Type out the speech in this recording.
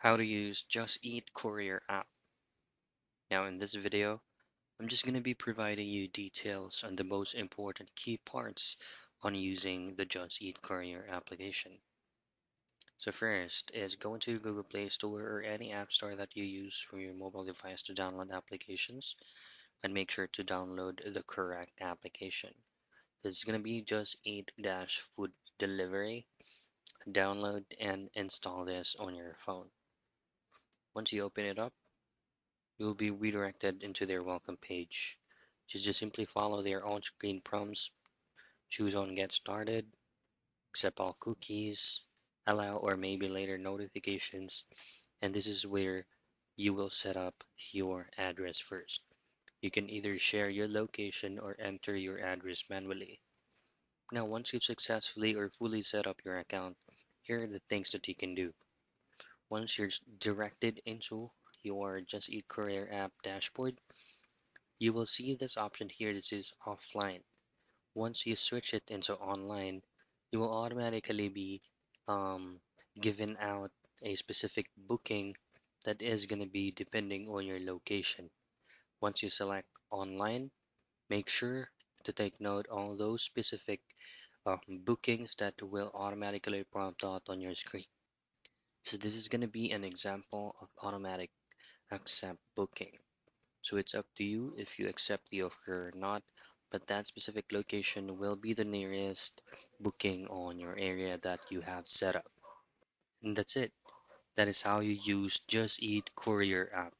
How to use Just Eat Courier app. Now in this video, I'm just going to be providing you details on the most important key parts on using the Just Eat Courier application. So first is go into Google Play Store or any app store that you use for your mobile device to download applications and make sure to download the correct application. This is going to be Just Eat Dash Food Delivery. Download and install this on your phone. Once you open it up, you will be redirected into their welcome page. Just simply follow their on-screen prompts, choose on Get Started, accept all cookies, allow or maybe later notifications, and this is where you will set up your address first. You can either share your location or enter your address manually. Now, once you've successfully or fully set up your account, here are the things that you can do. Once you're directed into your Just Eat Courier app dashboard, you will see this option here. This is offline. Once you switch it into online, you will automatically be um, given out a specific booking that is going to be depending on your location. Once you select online, make sure to take note all those specific bookings that will automatically prompt out on your screen. So this is going to be an example of automatic accept booking. So it's up to you if you accept the offer or not, but that specific location will be the nearest booking on your area that you have set up. And that's it. That is how you use Just Eat Courier app.